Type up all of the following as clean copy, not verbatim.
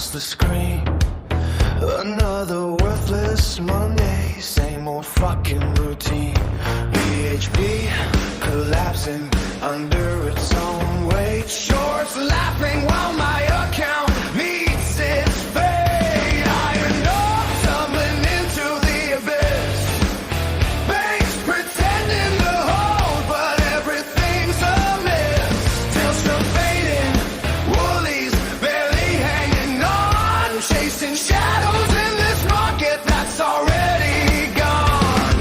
across the screen. Another worthless Monday, same old fucking routine. BHP collapsing under its own weight. Shorts laughing while my account meets its fate. Iron up, tumbling into the abyss. Banks pretending to hold, but everything's amiss. Tailstroke fading, woolies barely hanging on. Chasing shadows in this market that's already gone.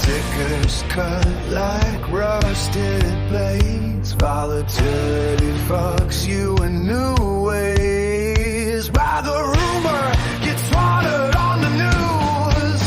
Tickers cut like rusted blades. Volatility fucks you in new ways. By the rumor, gets swallowed on the news.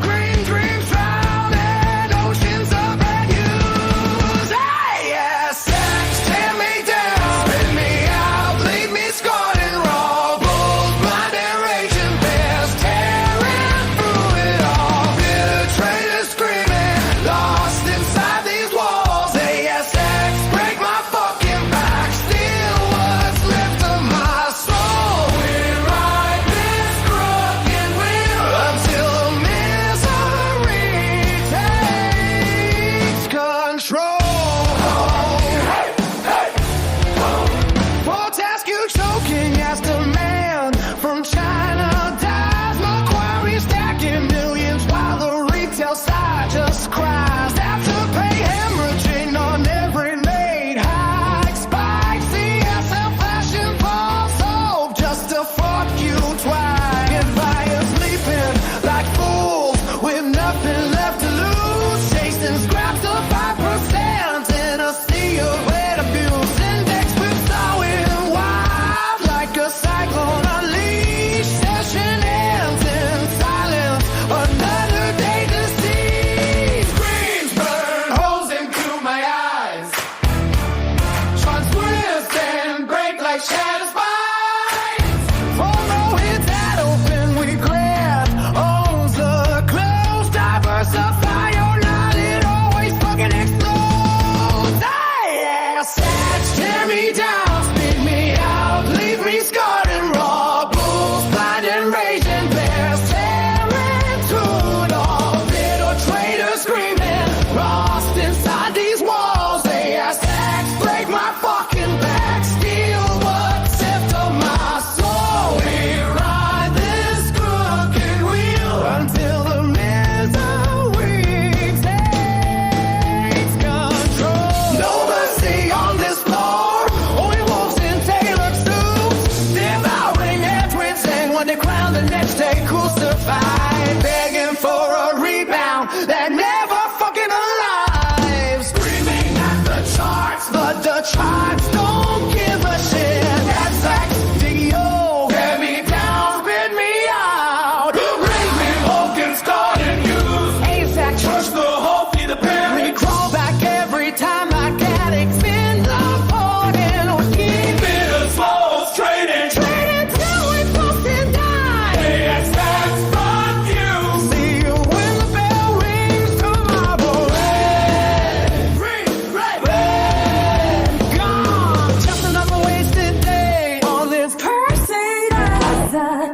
Green dreams drown in oceans of red hues. ASX, tear me down, spin me out, leave me scarred and raw. Bulls, blind and raging bears, tearing through it all. Bitter traders screaming, lost inside these walls. ASX, break my fucking back, steal what's left of my soul. We ride this crooked wheel until misery takes control. Fortescue choking as demand from China dies. Macquarie stacking millions while the retail side just cries. Afterpay hemorrhaging on every late hike. Spikes, CSL flashing false hope just to fuck you twice. Get buyers leaping like fools with nothing left to lose. Chasing scraps of 5% in a sea of red abuse. Index whipsawing wild like a cyclone unleashed. Session ends in silence, another day to see. Screens burn holes into my eyes. Twist and break like shadow spines. Follow hits that open, we grab. Owns the close, diversify or not, it always fucking explodes. ASX, tear me down, spit me out, leave me scarred and raw. Bulls, blind and raging bears, tearing through it all. Little traders screaming, lost inside these walls. ASX, break my fucking back, steal what's left of my soul. We ride this crooked wheel until the misery takes control. No mercy on this floor, only wolves in tailored suits, devouring heads and when they crown the next day crucified, begging for a rebound that never fucking arrives. Screaming at the charts, but the charts don't give a shit. That's like video, tear me down, spit me out. Bring me hope and scarred and used. ASX, push the hope, be the pair. We crawl back every time like addicts in the pardon or keep it a slow trading. Trading till we bust and die. ASX, fuck you. See you when the bell rings tomorrow. Red, gone. Just another wasted day on this cursed ASX.